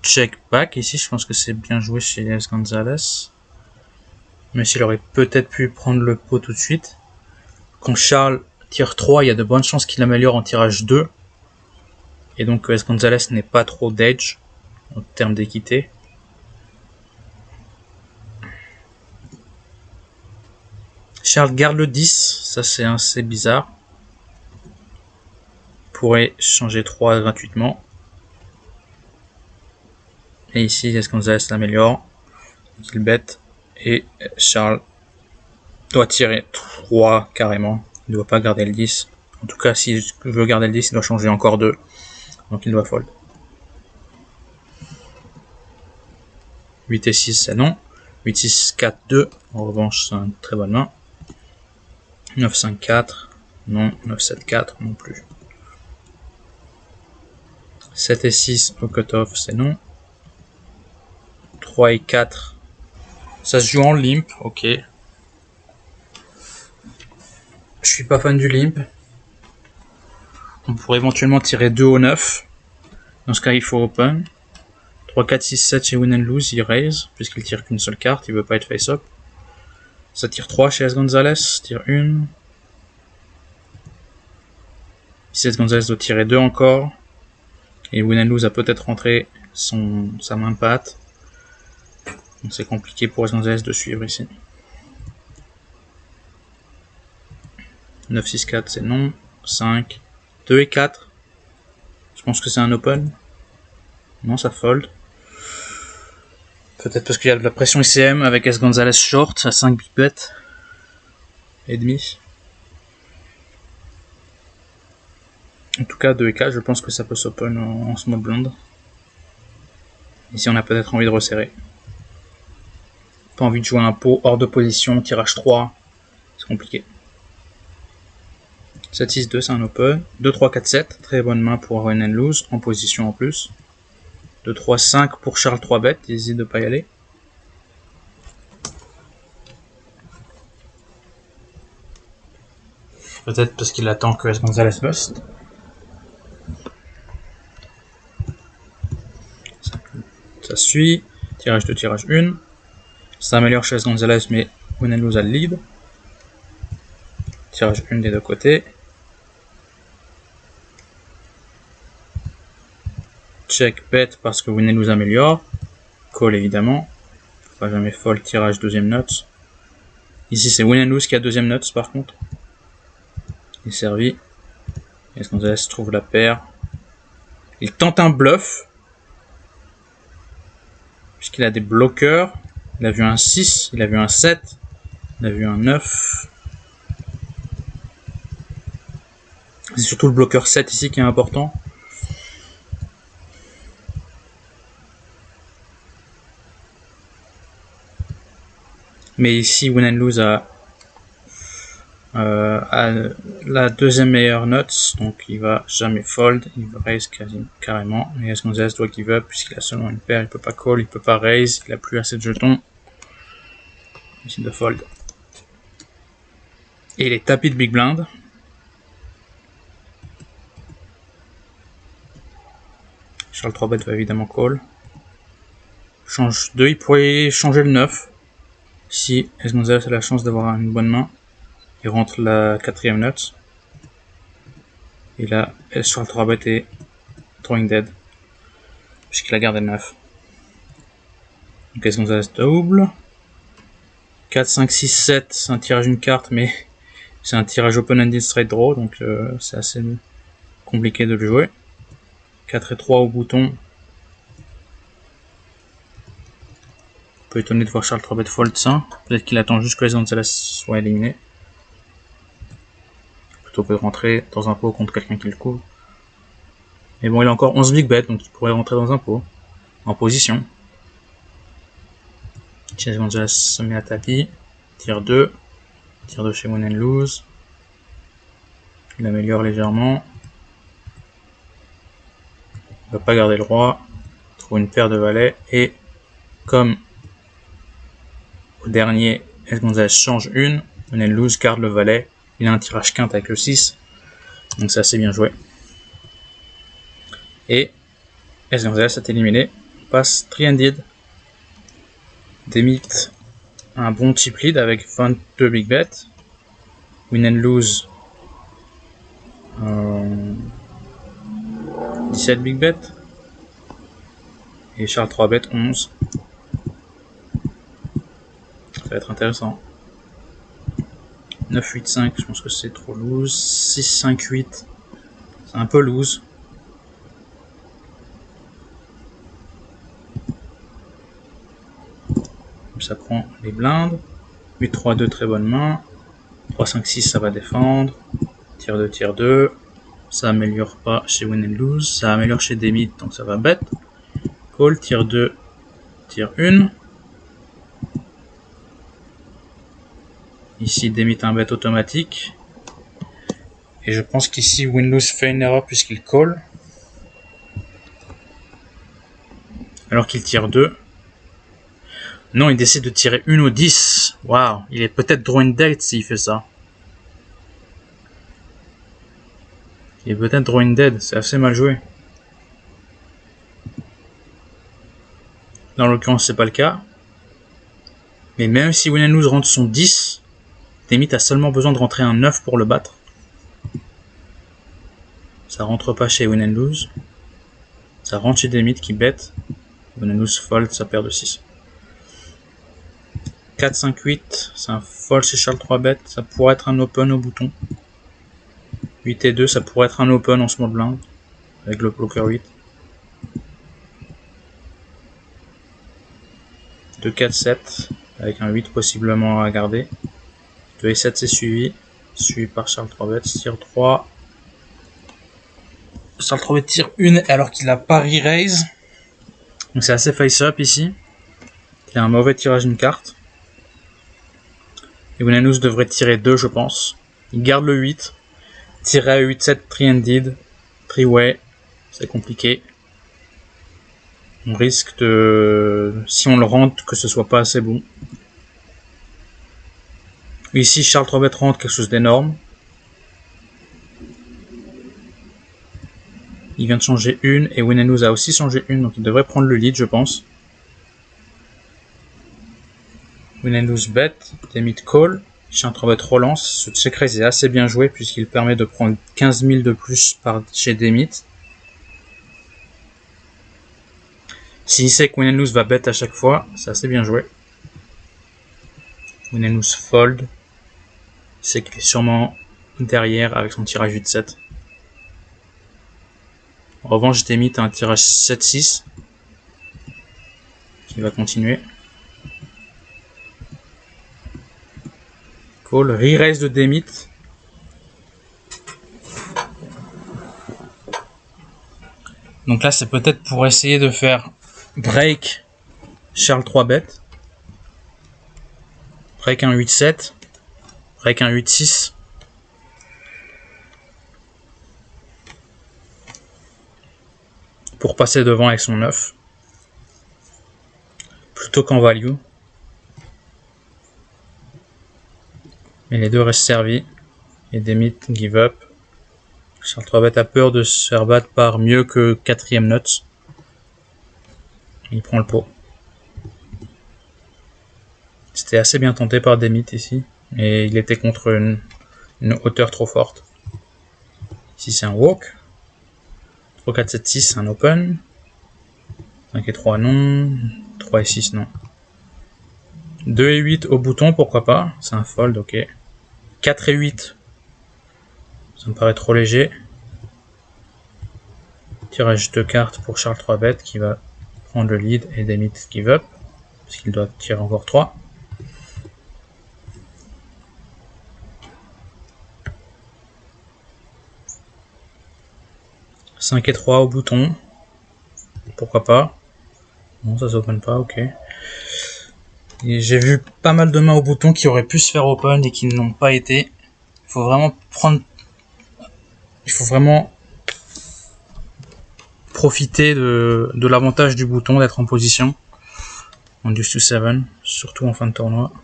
Speaker 1: Check back. Ici, je pense que c'est bien joué chez S. Gonzalez. Mais s'il aurait peut-être pu prendre le pot tout de suite. Quand Charles tire 3, il y a de bonnes chances qu'il améliore en tirage 2. Et donc S. Gonzalez n'est pas trop d'edge en termes d'équité. Charles garde le 10, ça c'est assez bizarre. Pourrait changer 3 gratuitement. Et ici, S. Gonzalez l'améliore. Il bet. Et Charles doit tirer 3 carrément. Il ne doit pas garder le 10. En tout cas, si je veux garder le 10, il doit changer encore 2. Donc il doit fold. 8 et 6, c'est non. 8, 6, 4, 2. En revanche, c'est une très bonne main. 9, 5, 4. Non. 9, 7, 4. Non plus. 7 et 6 au cutoff, c'est non. 3 et 4. Ça se joue en limp, ok. Je suis pas fan du limp. On pourrait éventuellement tirer 2 au 9. Dans ce cas, il faut open. 3, 4, 6, 7 chez win and lose, il raise, puisqu'il tire qu'une seule carte, il veut pas être face-up. Ça tire 3 chez S. Gonzalez, tire 1. Ici, S. Gonzalez doit tirer 2 encore. Et win and lose a peut-être rentré sa main patte. Donc c'est compliqué pour S. Gonzalez de suivre ici. 9, 6, 4, c'est non. 5, 2 et 4. Je pense que c'est un open. Non, ça fold. Peut-être parce qu'il y a de la pression ICM avec S. Gonzalez short à 5 big bet et demi. En tout cas, 2 et 4, je pense que ça peut s'open en small blind. Ici, on a peut-être envie de resserrer. Pas envie de jouer un pot hors de position, tirage 3. C'est compliqué. 7, 6, 2, c'est un open. 2, 3, 4, 7. Très bonne main pour win and lose, en position en plus. 2, 3, 5 pour Charles 3 bet. Il hésite de pas y aller. Peut-être parce qu'il attend que S. Gonzalez bust. Ça suit. Tirage 2, tirage 1. Ça améliore chez S. Gonzalez, mais win and lose a le lead. Tirage 1 des deux côtés. Check bet parce que win and lose améliore. Call évidemment. Faut pas jamais fold, tirage deuxième note. Ici c'est win and lose qui a deuxième note par contre. Il est servi. S. Gonzalez trouve la paire. Il tente un bluff. Puisqu'il a des bloqueurs. Il a vu un 6, il a vu un 7, il a vu un 9. C'est surtout le bloqueur 7 ici qui est important. Mais ici, win and lose a la deuxième meilleure note, donc il va jamais fold, il va raise carrément. Et S. Gonzalez doit give up puisqu'il a seulement une paire, il peut pas call, il peut pas raise, il a plus assez de jetons. Il décide de fold. Et il est tapis de big blind. Charles 3 bet va évidemment call. Change 2, il pourrait changer le 9. Si S. Gonzalez a la chance d'avoir une bonne main. Il rentre la quatrième note. Et là, Charles 3 bet est drawing dead. Puisqu'il a gardé le 9. Donc S. Gonzalez double. 4, 5, 6, 7, c'est un tirage d'une carte, mais c'est un tirage open-ended straight draw, donc c'est assez compliqué de le jouer. 4 et 3 au bouton. Un peu étonné de voir Charles 3 bet fold ça. Peut-être qu'il attend juste que S. Gonzalez soit éliminé. Plutôt que de rentrer dans un pot contre quelqu'un qui le couvre. Mais bon, il a encore 11 big bet, donc il pourrait rentrer dans un pot. En position. S. Gonzalez se met à tapis. Tire 2. Tire 2 chez win and lose. Il améliore légèrement. Il va pas garder le roi. Il trouve une paire de valets. Et comme au dernier, S. Gonzalez change une. Win and lose garde le valet. Il a un tirage quinte avec le 6. Donc c'est assez bien joué. Et S. Gonzalez est éliminé. Passe 3-handed. Démite un bon chip lead avec 22 big bet. Win and lose 17 big bet. Et Charles 3 bet 11. Ça va être intéressant. 9, 8, 5, je pense que c'est trop loose. 6, 5, 8, c'est un peu loose. Ça prend les blindes. 8, 3, 2, très bonne main. 3, 5, 6, ça va défendre. Tier 2, tier 2. Ça améliore pas chez win and lose. Ça améliore chez Demit, donc ça va bet. Call, tier 2, tier 1. Ici, Demit un bet automatique. Et je pense qu'ici, win-lose fait une erreur puisqu'il call. Alors qu'il tire 2. Non, il décide de tirer 1 au 10. Waouh, il est peut-être drawing dead s'il fait ça. Il est peut-être drawing dead, c'est assez mal joué. Dans l'occurrence, c'est pas le cas. Mais même si win and lose rentre son 10, Demit a seulement besoin de rentrer un 9 pour le battre. Ça rentre pas chez win and lose. Ça rentre chez Demit qui bet. Win and lose fold, ça perd de 6. 4, 5, 8, c'est un fold chez Charles 3 bet. Ça pourrait être un open au bouton. 8 et 2, ça pourrait être un open en small blind. Avec le blocker 8. 2, 4, 7. Avec un 8 possiblement à garder. 2 et 7 c'est suivi. Suivi par Charles 3 bet. Tire 3. Charles 3 bet tire 1 alors qu'il a pas re-raise. Donc c'est assez face-up ici. Il a un mauvais tirage d'une carte. Et win and lose devrait tirer 2 je pense. Il garde le 8. Tirer à 8-7 3-handed. 3-way. C'est compliqué. On risque de... Si on le rentre, que ce soit pas assez bon. Ici, Charles 3 bet rentre quelque chose d'énorme. Il vient de changer une et win and lose a aussi changé une, donc il devrait prendre le lead, je pense. Win and lose bet, Demit call. Charles 3 bet relance. Ce check raise est assez bien joué puisqu'il permet de prendre 15 000 de plus par chez Demit. S'il sait que win and lose va bet à chaque fois, c'est assez bien joué. Win and lose fold. C'est qu'il est sûrement derrière avec son tirage 8-7. En revanche, Demit a un tirage 7-6 qui va continuer. Call, re-raise de Demit. Donc là, c'est peut-être pour essayer de faire break Charles 3 bet. Break un 8-7. Break un 8-6. Pour passer devant avec son 9. Plutôt qu'en value. Mais les deux restent servis. Et Demit give up. Charles 3 bet a peur de se faire battre par mieux que 4ème nuts. Il prend le pot. C'était assez bien tenté par Demit ici. Et il était contre une hauteur trop forte. Ici c'est un walk. 3, 4, 7, 6 c'est un open. 5 et 3 non. 3 et 6 non. 2 et 8 au bouton pourquoi pas. C'est un fold ok. 4 et 8. Ça me paraît trop léger. Tirage de cartes pour Charles 3 bet qui va prendre le lead et Demit give up. Parce qu'il doit tirer encore 3. « 5 et 3 au bouton. Pourquoi pas. Non, ça s'open pas, ok. J'ai vu pas mal de mains au bouton qui auraient pu se faire open et qui n'ont pas été. Il faut vraiment profiter de l'avantage du bouton d'être en position. En deuce to 7, surtout en fin de tournoi. «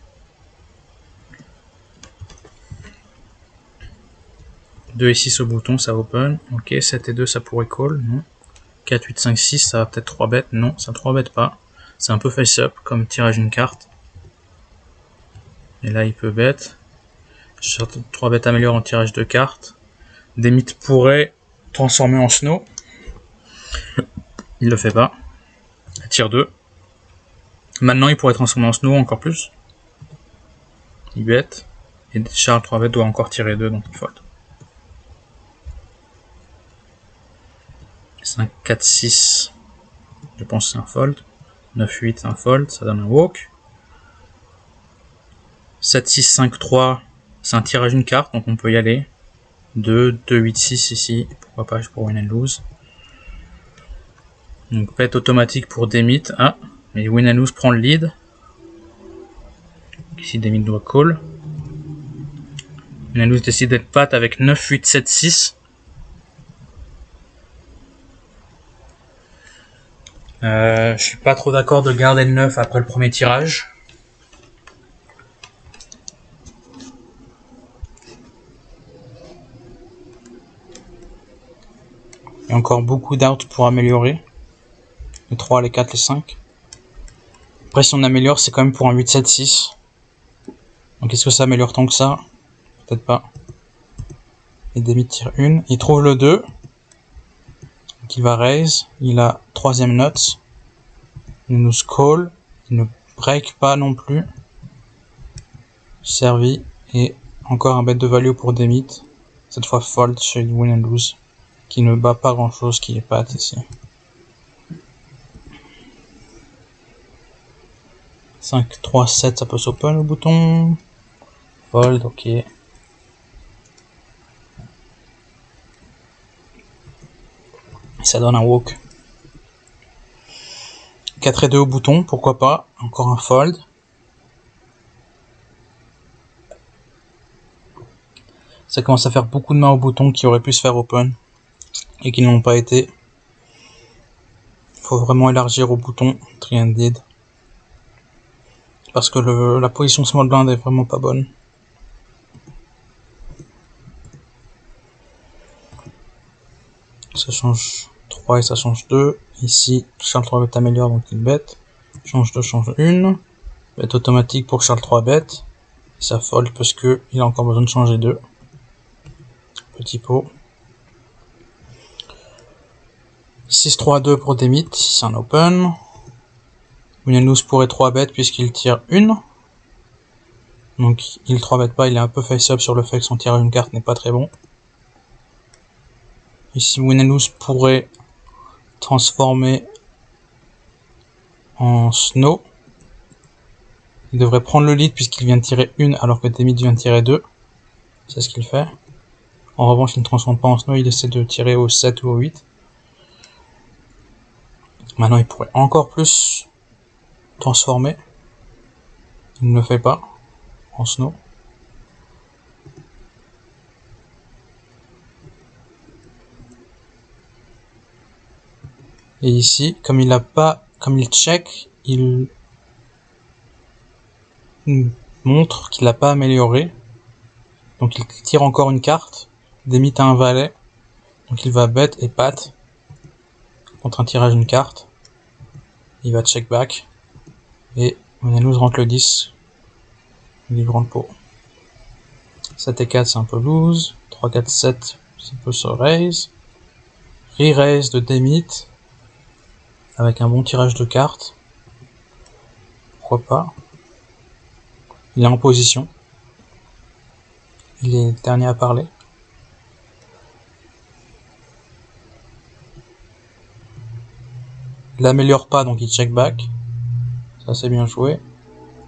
Speaker 1: 2 et 6 au bouton, ça open. Ok, 7 et 2, ça pourrait call. Non. 4, 8, 5, 6, ça va peut-être 3 bet. Non, ça 3 bet pas. C'est un peu face-up comme tirage d'une carte. Et là, il peut bet. 3 bet améliore en tirage de cartes. Demit pourrait transformer en snow. Il le fait pas. Tire 2. Maintenant, il pourrait transformer en snow encore plus. Il bet. Et Charles 3 bet doit encore tirer 2, donc il fold. 5, 4, 6. Je pense que c'est un fold. 9, 8, un fold. Ça donne un walk. 7, 6, 5, 3. C'est un tirage d'une carte, donc on peut y aller. 2, 2, 8, 6 ici, pourquoi pas pour win and lose. Donc bet automatique pour Demit. Ah, mais win and lose prend le lead. Ici Demit doit call. Win and lose décide d'être pat avec 9, 8, 7, 6. Je suis pas trop d'accord de garder le 9 après le premier tirage. Il y a encore beaucoup d'outs pour améliorer. Les 3, les 4, les 5. Après, si on améliore, c'est quand même pour un 8, 7, 6. Donc, est-ce que ça améliore tant que ça? Peut-être pas. Et Demit tire une. Il trouve le 2. Donc, il va raise. Il a troisième note. Il nous call. Il ne break pas non plus. Servi. Et encore un bet de value pour Demit. Cette fois fold chez win and lose. Qui ne bat pas grand chose, qui est pat ici. 5, 3, 7, ça peut s'open le bouton. Fold, ok. Et ça donne un walk. 4 et 2 au bouton, pourquoi pas. Encore un fold. Ça commence à faire beaucoup de mains au bouton qui auraient pu se faire open et qui ne l'ont pas été. Il faut vraiment élargir au bouton, three-handed. Parce que la position small blind est vraiment pas bonne. Ça change 3 et ça change 2. Ici, Charles 3 bet améliore donc il bet. Change 2, change 1. Bet automatique pour Charles 3 bet. Et ça fold parce que il a encore besoin de changer 2. Petit pot. 6-3-2 pour Demit, c'est un open. Win and lose pourrait 3 bet puisqu'il tire une. Donc il 3 bet pas, il est un peu face-up sur le fait que son tirage d'une carte n'est pas très bon. Ici win and lose pourrait transformer en snow. Il devrait prendre le lead puisqu'il vient de tirer une alors que Demit vient de tirer 2. C'est ce qu'il fait. En revanche, il ne transforme pas en snow, il essaie de tirer au 7 ou au 8. Maintenant, il pourrait encore plus transformer. Il ne le fait pas en snow. Et ici, comme il check, il montre qu'il n'a pas amélioré. Donc il tire encore une carte. Demit a un valet. Donc il va bet et pat. Contre un tirage d'une carte. Il va check back. Et win and lose rentre le 10. Il rentre pot. 7 et 4 c'est un peu lose. 3, 4, 7 ça peut se raise. Re-raise de Demit. Avec un bon tirage de cartes. Pourquoi pas. Il est en position. Il est le dernier à parler. Il améliore pas donc il check back. Ça c'est bien joué.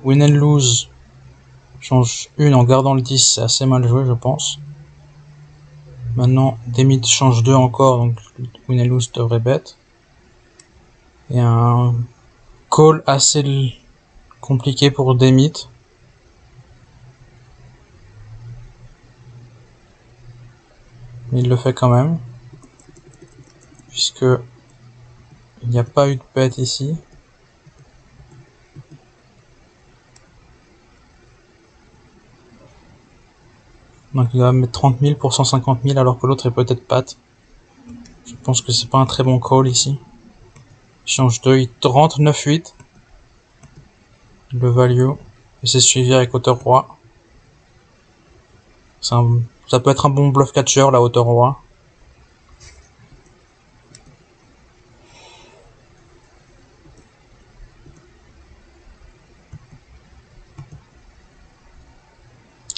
Speaker 1: Win and lose. Change une en gardant le 10, c'est assez mal joué je pense. Maintenant Demit change 2 encore donc win and lose devrait bet. Et un call assez compliqué pour Demit. Mais il le fait quand même. Puisque il n'y a pas eu de bet ici. Donc il va mettre 30 000 pour 150 000 alors que l'autre est peut-être pat. Je pense que c'est pas un très bon call ici. Il change 2, il rentre 9-8. Le value. Et c'est suivi avec hauteur roi. Ça peut être un bon bluff catcher la hauteur roi.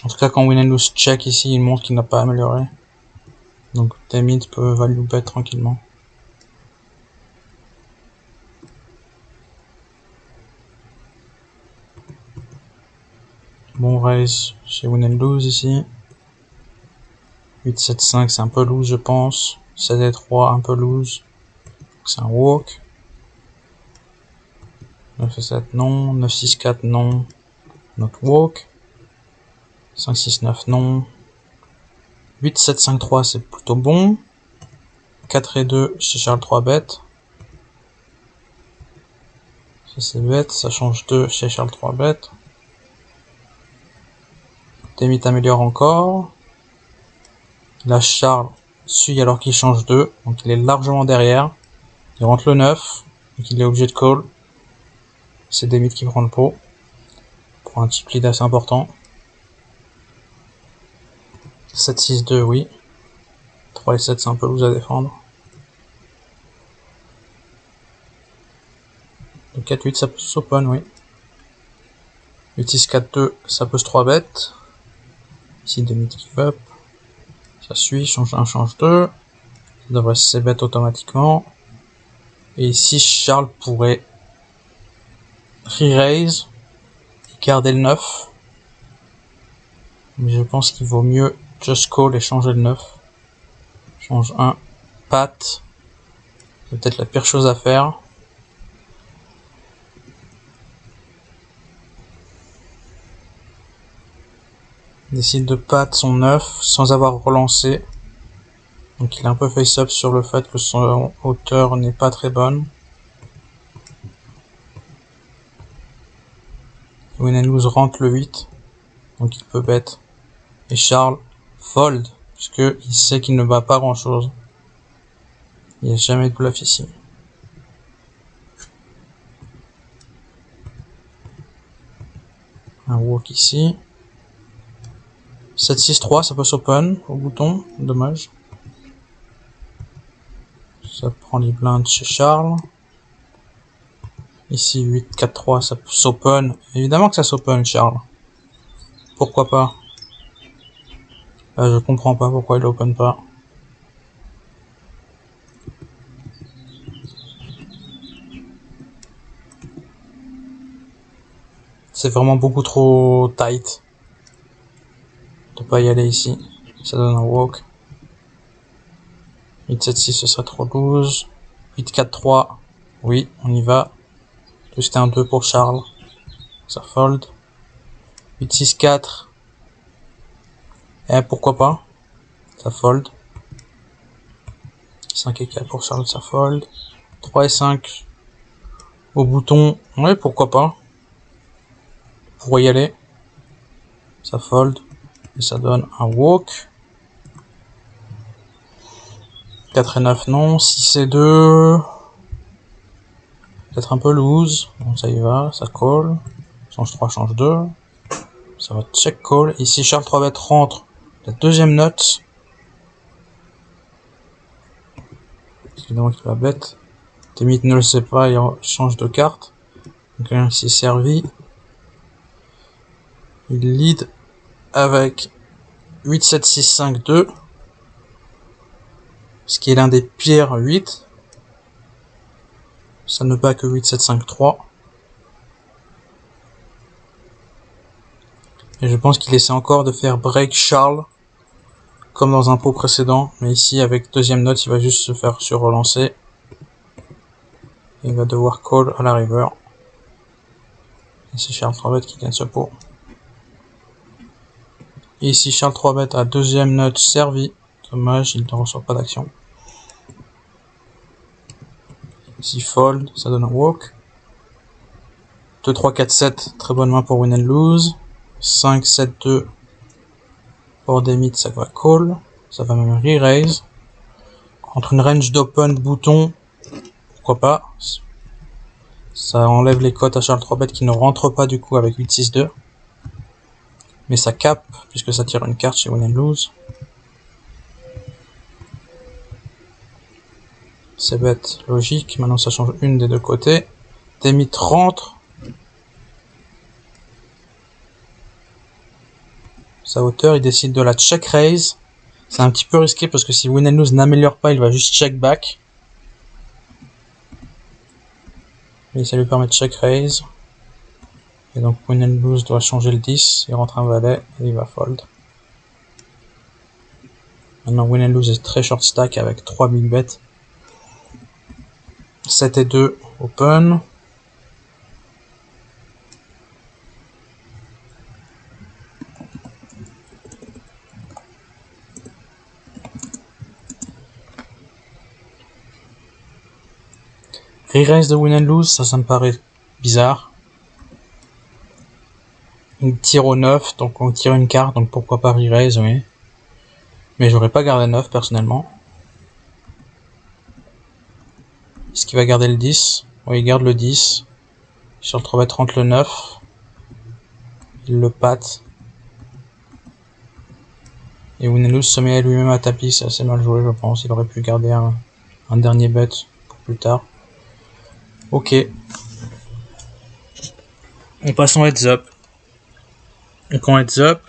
Speaker 1: En tout cas, quand win and lose check ici, il montre qu'il n'a pas amélioré. Donc Demit peut value bet tranquillement. Bon raise chez win and lose ici. 8-7-5 c'est un peu loose je pense. 7-3 un peu loose. C'est un walk. 9-7 non. 9-6-4 non. Notre walk. 5-6-9 non. 8-7-5-3 c'est plutôt bon. 4-2 chez Charles 3 bêtes. Ça c'est bête, ça change 2 chez Charles 3 bêtes. Demi améliore encore. Là Charles suit alors qu'il change 2, donc il est largement derrière. Il rentre le 9, donc il est obligé de call. C'est Demi qui prend le pot. Pour un chip lead assez important. 7-6-2 oui. 3 et 7 c'est un peu loose à défendre. Le 4-8 ça peut s'open oui. 8-6-4-2 ça peut se 3 bêtes. Ici Demi give up. Ça suit, change 1, change 2. Ça devrait se bet automatiquement. Et ici Charles pourrait re-raise et garder le 9. Mais je pense qu'il vaut mieux just call et changer le 9. Change 1, pat. C'est peut-être la pire chose à faire. Il décide de pat son 9 sans avoir relancé. Donc il est un peu face-up sur le fait que son hauteur n'est pas très bonne. Win and lose rentre le 8. Donc il peut bet. Et Charles fold. Puisque il sait qu'il ne bat pas grand chose. Il n'y a jamais de bluff ici. Un walk ici. 7-6-3, ça peut s'open au bouton. Dommage. Ça prend les blindes chez Charles. Ici 8-4-3, ça s'open. Évidemment que ça s'open Charles. Pourquoi pas? Là, je comprends pas pourquoi il open pas. C'est vraiment beaucoup trop tight de pas y aller ici. Ça donne un walk. 8-7-6 ce serait trop loose. 8-4-3, oui, on y va. Juste un 2 pour Charles. Ça fold. 8-6-4. Pourquoi pas? Ça fold. 5 et 4 pour Charles, ça fold. 3 et 5 au bouton. Ouais, pourquoi pas? Pour y aller. Ça fold. Et ça donne un walk. 4 et 9 non. 6 et 2. Peut-être un peu loose. Bon, ça y va, ça call. Change 3, change 2. Ça va check call. Ici, Charles 3 bêtes rentre la deuxième note. Évidemment qu'il va bet. Demi ne le sait pas, il change de carte. Donc là, il s'est servi. Il lead avec 8, 7, 6, 5, 2. Ce qui est l'un des pires 8. Ça ne bat que 8, 7, 5, 3. Et je pense qu'il essaie encore de faire break Charles. Comme dans un pot précédent. Mais ici, avec deuxième note, il va juste se faire sur-relancer. Il va devoir call à la river. Et c'est Charles 3 bêtes qui gagne ce pot. Et ici, Charles 3 bêtes à deuxième note servi. Dommage, il ne reçoit pas d'action. Ici, fold, ça donne un walk. 2, 3, 4, 7, très bonne main pour win and lose. 5, 7, 2. Pour des mythes, ça va call. Ça va même re-raise. Entre une range d'open bouton, pourquoi pas. Ça enlève les cotes à Charles 3 bêtes qui ne rentrent pas du coup avec 8, 6, 2. Mais ça cap, puisque ça tire une carte chez win and lose. C'est bête, logique. Maintenant ça change une des deux côtés. Des mythes rentrent. Sa hauteur, il décide de la check raise. C'est un petit peu risqué parce que si win and lose n'améliore pas, il va juste check back. Et ça lui permet de check raise. Et donc win and lose doit changer le 10. Il rentre un valet et il va fold. Maintenant, win and lose est très short stack avec 3 big bets. 7 et 2, open. Re-raise de win and lose, ça me paraît bizarre. Il tire au 9, donc on tire une carte, donc pourquoi pas re-raise, oui. Mais j'aurais pas gardé 9 personnellement. Est-ce qu'il va garder le 10? Oui, il garde le 10. Sur le 3 30 le 9. Il le patte. Et win and lose se met lui-même à tapis, c'est assez mal joué je pense. Il aurait pu garder un dernier bet pour plus tard. Ok. On passe en heads up. Donc en heads up,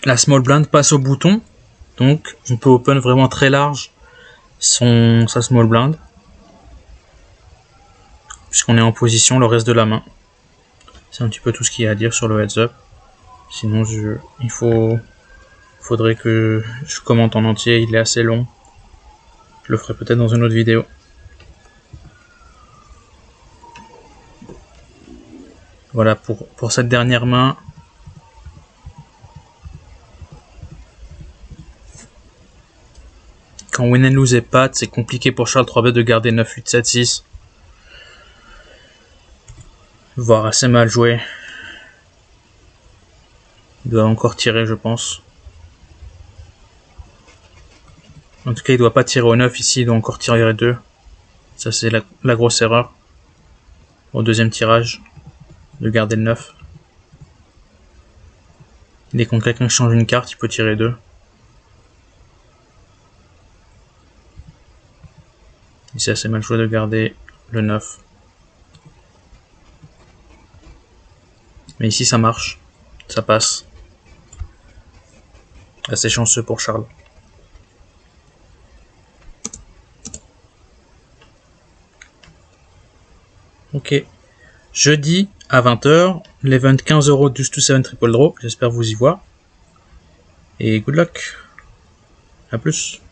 Speaker 1: la small blind passe au bouton. Donc on peut open vraiment très large sa small blind. Puisqu'on est en position le reste de la main. C'est un petit peu tout ce qu'il y a à dire sur le heads up. Sinon faudrait que je commente en entier, il est assez long. Je le ferai peut-être dans une autre vidéo. Voilà pour cette dernière main. Quand win and lose est pat, c'est compliqué pour Charles 3bet de garder 9, 8, 7, 6. Voire assez mal joué. Il doit encore tirer, je pense. En tout cas, il doit pas tirer au 9 ici, il doit encore tirer 2. Ça, c'est la grosse erreur. Au deuxième tirage, de garder le 9. Dès que quelqu'un change une carte, il peut tirer 2. Et c'est assez mal joué de garder le 9. Mais ici, ça marche. Ça passe. Assez chanceux pour Charles. Ok. Jeudi à 20h, l'event 15€ Deuce to 7 triple draw. J'espère vous y voir. Et good luck. A plus.